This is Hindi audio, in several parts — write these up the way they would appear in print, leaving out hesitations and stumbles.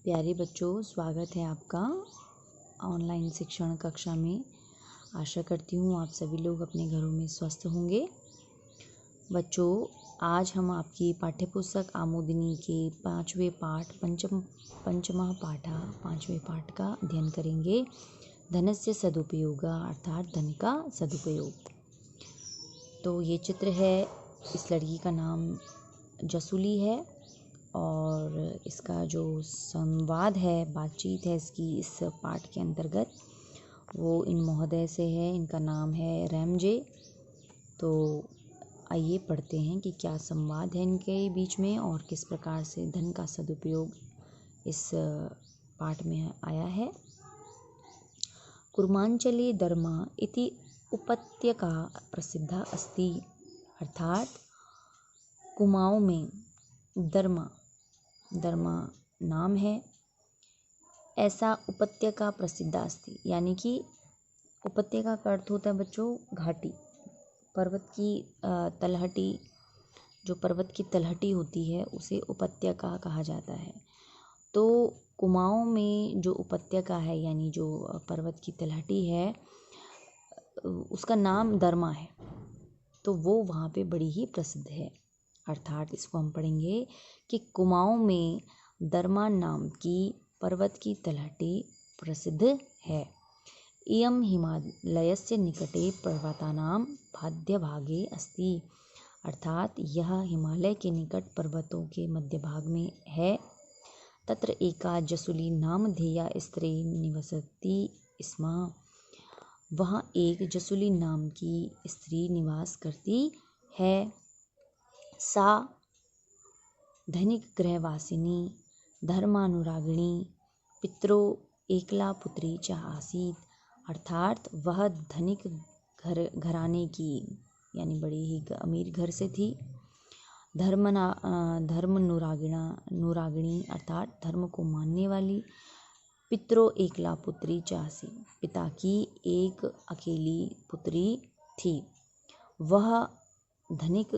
प्यारे बच्चों, स्वागत है आपका ऑनलाइन शिक्षण कक्षा में। आशा करती हूँ आप सभी लोग अपने घरों में स्वस्थ होंगे। बच्चों, आज हम आपकी पाठ्यपुस्तक आमोदिनी के पाँचवें पाठ पाँचवें पाठ का अध्ययन करेंगे। धनस्य सदुपयोग अर्थात धन का सदुपयोग। तो ये चित्र है, इस लड़की का नाम जसूली है और इसका जो संवाद है, बातचीत है इसकी इस पाठ के अंतर्गत, वो इन महोदय से है। इनका नाम है रैमजे। तो आइए पढ़ते हैं कि क्या संवाद है इनके बीच में और किस प्रकार से धन का सदुपयोग इस पाठ में आया है। कुर्मांचले धर्मा इति उपत्यका प्रसिद्धा अस्ति, अर्थात कुमाऊं में धर्मा नाम है, ऐसा उपत्यका प्रसिद्ध अस्ति, यानी कि उपत्यका का अर्थ होता है बच्चों घाटी, पर्वत की तलहटी। जो पर्वत की तलहटी होती है उसे उपत्यका कहा जाता है। तो कुमाऊं में जो उपत्यका है यानी जो पर्वत की तलहटी है उसका नाम धर्मा है, तो वो वहाँ पे बड़ी ही प्रसिद्ध है। अर्थात इसको हम पढ़ेंगे कि कुमाऊं में धर्मा नाम की पर्वत की तलहटी प्रसिद्ध है। इयं हिमालयस्य निकटे पर्वतानां मध्यभागे अस्ति, अर्थात यह हिमालय के निकट पर्वतों के मध्य भाग में है। तत्र एका जसूली नामधेया स्त्री निवसति स्म, वहाँ एक जसूली नाम की स्त्री निवास करती है। सा धनिक गृहवासिनी धर्मानुरागिणी पितरो एकला पुत्री च आसीत, अर्थात वह धनिक घराने की यानी बड़ी ही अमीर घर से थी। धर्मानुरागिणी अर्थात धर्म को मानने वाली। पितरो एकला पुत्री च आसीत, पिता की एक अकेली पुत्री थी। वह धनिक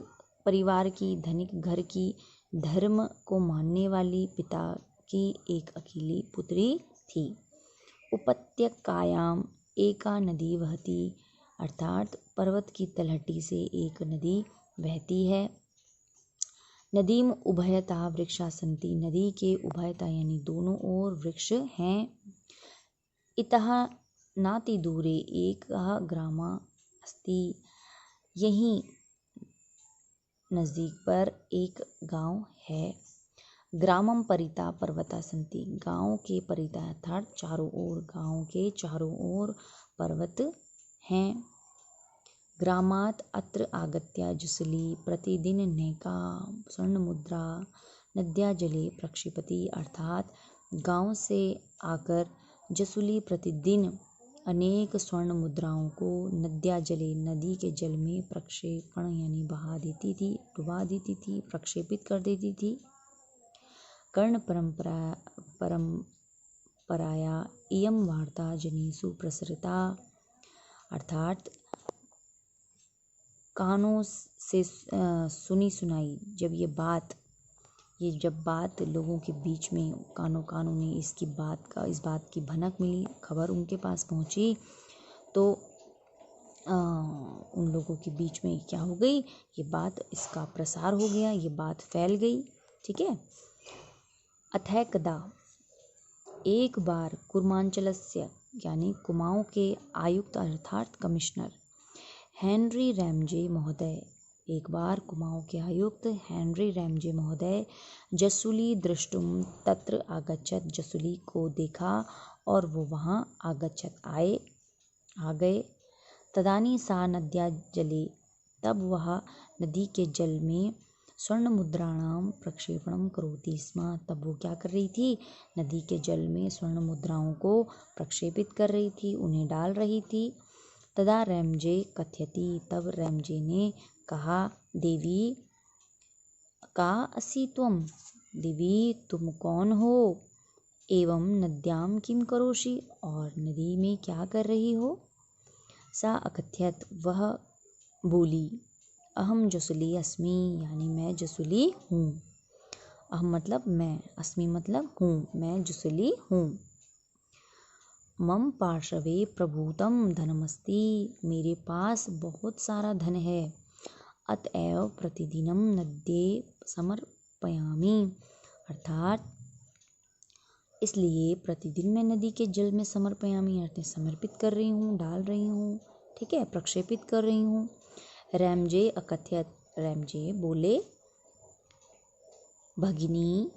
परिवार की, धनिक घर की, धर्म को मानने वाली पिता की एक अकेली पुत्री थी। उपत्यकायाम एका नदी बहती, अर्थात पर्वत की तलहटी से एक नदी बहती है। नदीम उभयता वृक्षा सन्ति, नदी के उभयता यानी दोनों ओर वृक्ष हैं। इतः नाति दूरे एकः ग्रामः अस्ति, यहीं नज़दीक पर एक गांव है। ग्रामम परिता पर्वता सन्ति, गांव के परिता अर्थात चारों ओर, गांव के चारों ओर पर्वत हैं। ग्रामात् अत्र आगत्य जसूली प्रतिदिन नैका स्वर्णमुद्रा नद्या जले प्रक्षिपति, अर्थात गांव से आकर जसूली प्रतिदिन अनेक स्वर्ण मुद्राओं को नद्या जले नदी के जल में प्रक्षेपण यानी बहा देती थी, डुबा देती थी, प्रक्षेपित कर देती थी। कर्ण परंपराया इयं वार्ता जनेषु प्रसृता, अर्थात कानों से सुनी सुनाई जब बात लोगों के बीच में कानों ने इस बात की भनक मिली, खबर उनके पास पहुंची, तो उन लोगों के बीच में क्या हो गई, ये बात, इसका प्रसार हो गया, ये बात फैल गई। ठीक है। अथैकदा, एक बार कुर्मांचलस्य यानी कुमाऊं के आयुक्त अर्थात कमिश्नर हेनरी रैमजे महोदय, एक बार कुमाऊं के आयुक्त हेनरी रैमजे महोदय जसूली दृष्टुम तत्र आगच्छत, जसूली को देखा और वो वहाँ आ गए। तदानी सा नद्या जले, तब वह नदी के जल में स्वर्ण मुद्राणाम प्रक्षेपणम करोति स्म, तब वो क्या कर रही थी, नदी के जल में स्वर्ण मुद्राओं को प्रक्षेपित कर रही थी, उन्हें डाल रही थी। तदा रैमजे कथयति, तब रैमजे ने कहा, देवी का असि त्वम, देवी तुम कौन हो, एवं नद्याम किम करोषि, और नदी में क्या कर रही हो। सा अकथयत, वह बोली, अहम जसूली अस्मि, यानी मैं जसूली हूँ। अहम मतलब मैं, अस्मि मतलब हूँ, मैं जुसुली हूँ। मम पार्श्वे प्रभूतं धनमस्ति, मेरे पास बहुत सारा धन है। अतएव प्रतिदिनं नद्ये समर्पयामि, अर्थात इसलिए प्रतिदिन मैं नदी के जल में समर्पयामि अर्थ समर्पित कर रही हूँ, डाल रही हूँ, ठीक है, प्रक्षेपित कर रही हूँ। रैमजे अकथयत, रैमजे बोले, भगिनी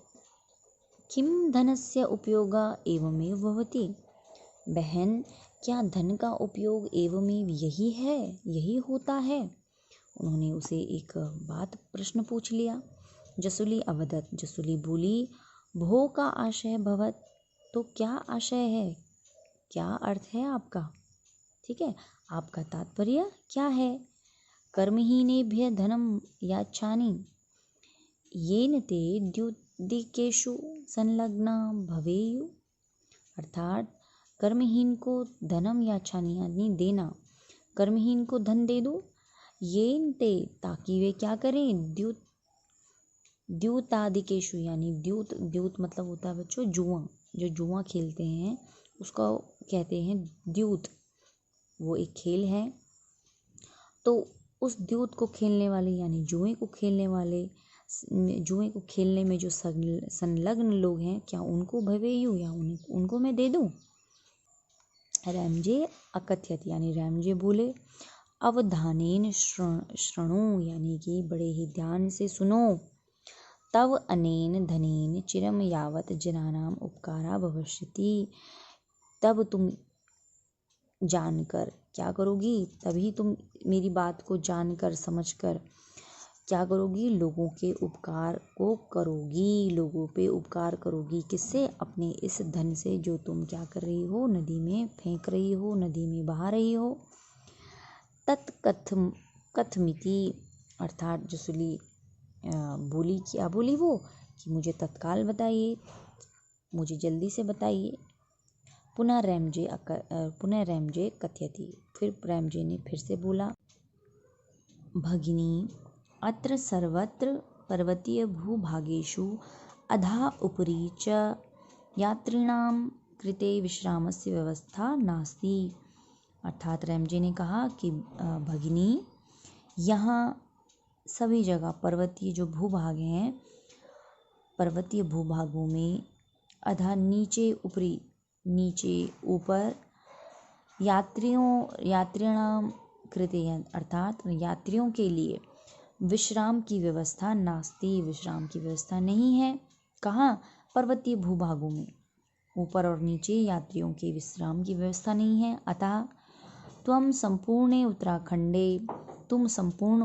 किम धनस्य उपयोग एवमेव भवति, बहन क्या धन का उपयोग एवमेव यही है, यही होता है। उन्होंने उसे एक बात प्रश्न पूछ लिया। जसुली अवदत, जसुली बोली, भो का आशय भवत, तो क्या आशय है, क्या अर्थ है आपका, ठीक है, आपका तात्पर्य क्या है। कर्महीनेभ्यः धनम याच्छानि, येन ते द्युदिकेषु संलग्ना भवेयु, अर्थात कर्महीन को धनम याच्छानि यानी देना, कर्महीन को धन दे दो, येन ते ताकि वे क्या करें, द्यूतादिकेशु यानी द्यूत मतलब होता है बच्चों जुआ, जो जुआ खेलते हैं उसको कहते हैं द्यूत, वो एक खेल है। तो उस द्यूत को खेलने वाले यानी जुए को खेलने में जो संलग्न लोग हैं, क्या उनको भवेयु या उनको मैं दे दूं। रैमजे अकथयत यानी रैमजे बोले, अवधानेन शृणु यानी कि बड़े ही ध्यान से सुनो। तव अनेन धनेन चिरम यावत जनानाम उपकारा भविष्यति, तब तुम जानकर क्या करोगी, तभी तुम मेरी बात को जानकर समझकर क्या करोगी, लोगों के उपकार को करोगी, लोगों पे उपकार करोगी। किससे, अपने इस धन से जो तुम क्या कर रही हो, नदी में फेंक रही हो, नदी में बहा रही हो। तत्कथमिति, अर्थात जसुली बोली, क्या बोली वो, कि मुझे तत्काल बताइए, मुझे जल्दी से बताइए। पुनः रैमजे कथयति, फिर रैमजे ने फिर से बोला, भगिनी अत्र सर्वत्र पर्वतीय भूभागेषु अधः उपरि च यात्रिणां कृते विश्रामस्य व्यवस्था नास्ति, अर्थात रैमजे ने कहा कि भगिनी यहाँ सभी जगह पर्वतीय जो भूभाग हैं, पर्वतीय भूभागों में अधा नीचे, ऊपरी नीचे, ऊपर, यात्रिणाम कृते अर्थात यात्रियों के लिए विश्राम की व्यवस्था नास्ति, विश्राम की व्यवस्था नहीं है। कहाँ, पर्वतीय भूभागों में ऊपर और नीचे यात्रियों के विश्राम की व्यवस्था नहीं है। अतः तुम संपूर्ण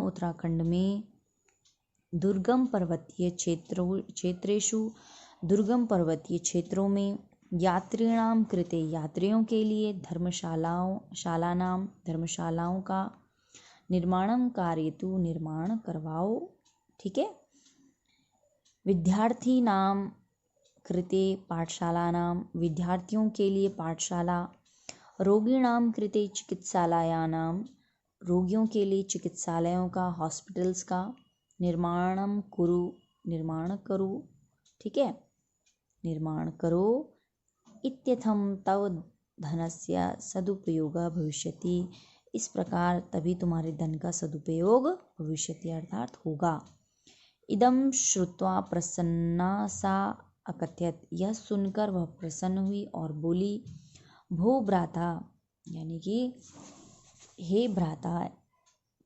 उत्तराखंड में दुर्गम पर्वतीय क्षेत्रों में यात्रिणाम कृते यात्रियों के लिए धर्मशालाओं का निर्माण करवाओ, ठीक है। विद्यार्थी नाम कृते पाठशालानां, विद्यार्थियों के लिए पाठशाला, रोगिणाम कृते चिकित्सालयानां, रोगियों के लिए चिकित्सालयों का, हॉस्पिटल्स का निर्माण करो, ठीक है, निर्माण करो। इत्यथम तव धनस्य सदुपयोगः भविष्यति, इस प्रकार तभी तुम्हारे धन का सदुपयोग भविष्यति अर्थात होगा। इदं श्रुत्वा प्रसन्ना सा अकथयत, यह सुनकर वह प्रसन्न हुई और बोली, भो भ्राता यानी कि हे भ्राता,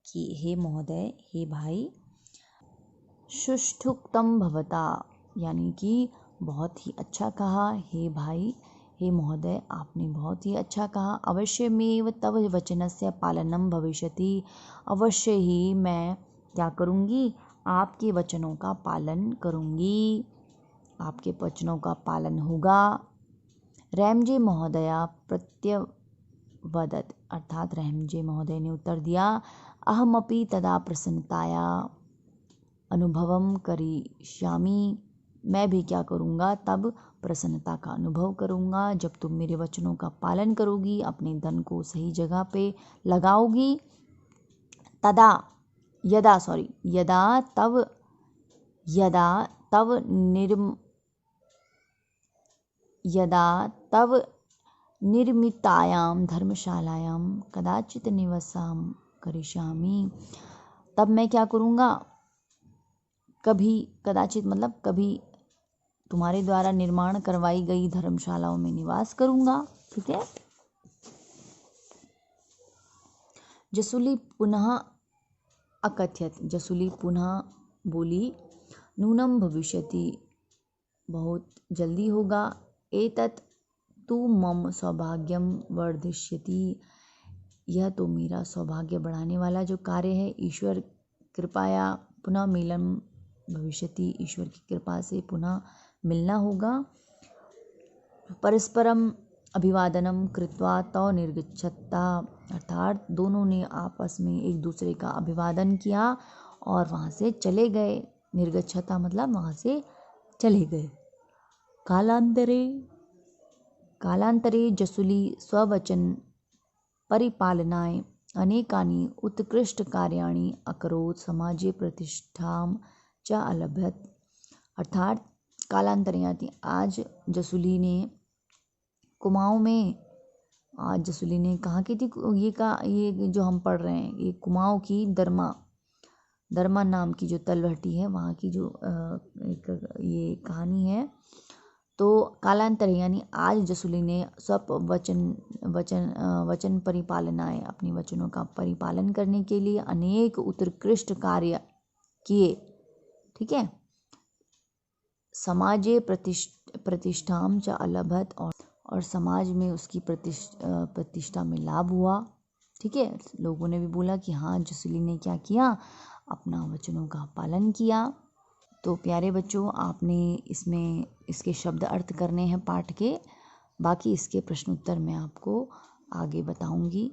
कि हे महोदय, हे भाई, सुष्ठुक्तम भवता यानी कि बहुत ही अच्छा कहा, हे भाई, हे महोदय, आपने बहुत ही अच्छा कहा। अवश्यमेव तव वचनस्य पालनम भविष्यति, अवश्य ही मैं क्या करूँगी, आपके वचनों का पालन करूँगी, आपके वचनों का पालन होगा। रैमजे महोदया प्रत्यवदत, अर्थात रैमजे महोदय ने उत्तर दिया, अहमपि तदा प्रसन्नताया अनुभवम करिष्यामि, मैं भी क्या करूँगा, तब प्रसन्नता का अनुभव करूँगा जब तुम मेरे वचनों का पालन करोगी, अपने धन को सही जगह पे लगाओगी। यदा तव निर्मितायां धर्मशालायां कदाचित निवासं करिष्यामि। तब मैं क्या करूँगा, कभी, कदाचित मतलब कभी, तुम्हारे द्वारा निर्माण करवाई गई धर्मशालाओं में निवास करूँगा। ठीक है। जसुली पुनः अकथयत, जसुली पुनः बोली, नूनं भविष्यति, बहुत जल्दी होगा, एतत् तु मम सौभाग्यम वर्धिष्यति, यह तो मेरा सौभाग्य बढ़ाने वाला जो कार्य है। ईश्वर कृपया पुनः मिलन भविष्यति, ईश्वर की कृपा से पुनः मिलना होगा। परस्परम अभिवादनम कृत्वा तौ निर्गच्छता, अर्थात दोनों ने आपस में एक दूसरे का अभिवादन किया और वहाँ से चले गए। निर्गच्छता मतलब वहाँ से चले गए। कालांतरे जसुली स्ववचन परिपालनाय अनेकानि उत्कृष्ट कार्याणि अकरोत्, समाजे प्रतिष्ठां च अलभत। अर्थात कालांतरे यानी आज जसुली ने कुमाऊं में, आज जसुली ने कहाँ की थी, ये जो हम पढ़ रहे हैं, ये कुमाऊं की दरमा नाम की जो तलहटी है, वहाँ की जो एक ये कहानी है। तो कालांतर यानी आज जसुली ने सब वचन परिपालनाएं, अपनी वचनों का परिपालन करने के लिए अनेक उत्कृष्ट कार्य किए। ठीक है। समाजे प्रतिष्ठाम च अलभत, और समाज में उसकी प्रतिष्ठा में लाभ हुआ। ठीक है। लोगों ने भी बोला कि हाँ, जसुली ने क्या किया, अपना वचनों का पालन किया। तो प्यारे बच्चों, आपने इसमें इसके शब्द अर्थ करने हैं पाठ के, बाकी इसके प्रश्न उत्तर मैं आपको आगे बताऊंगी।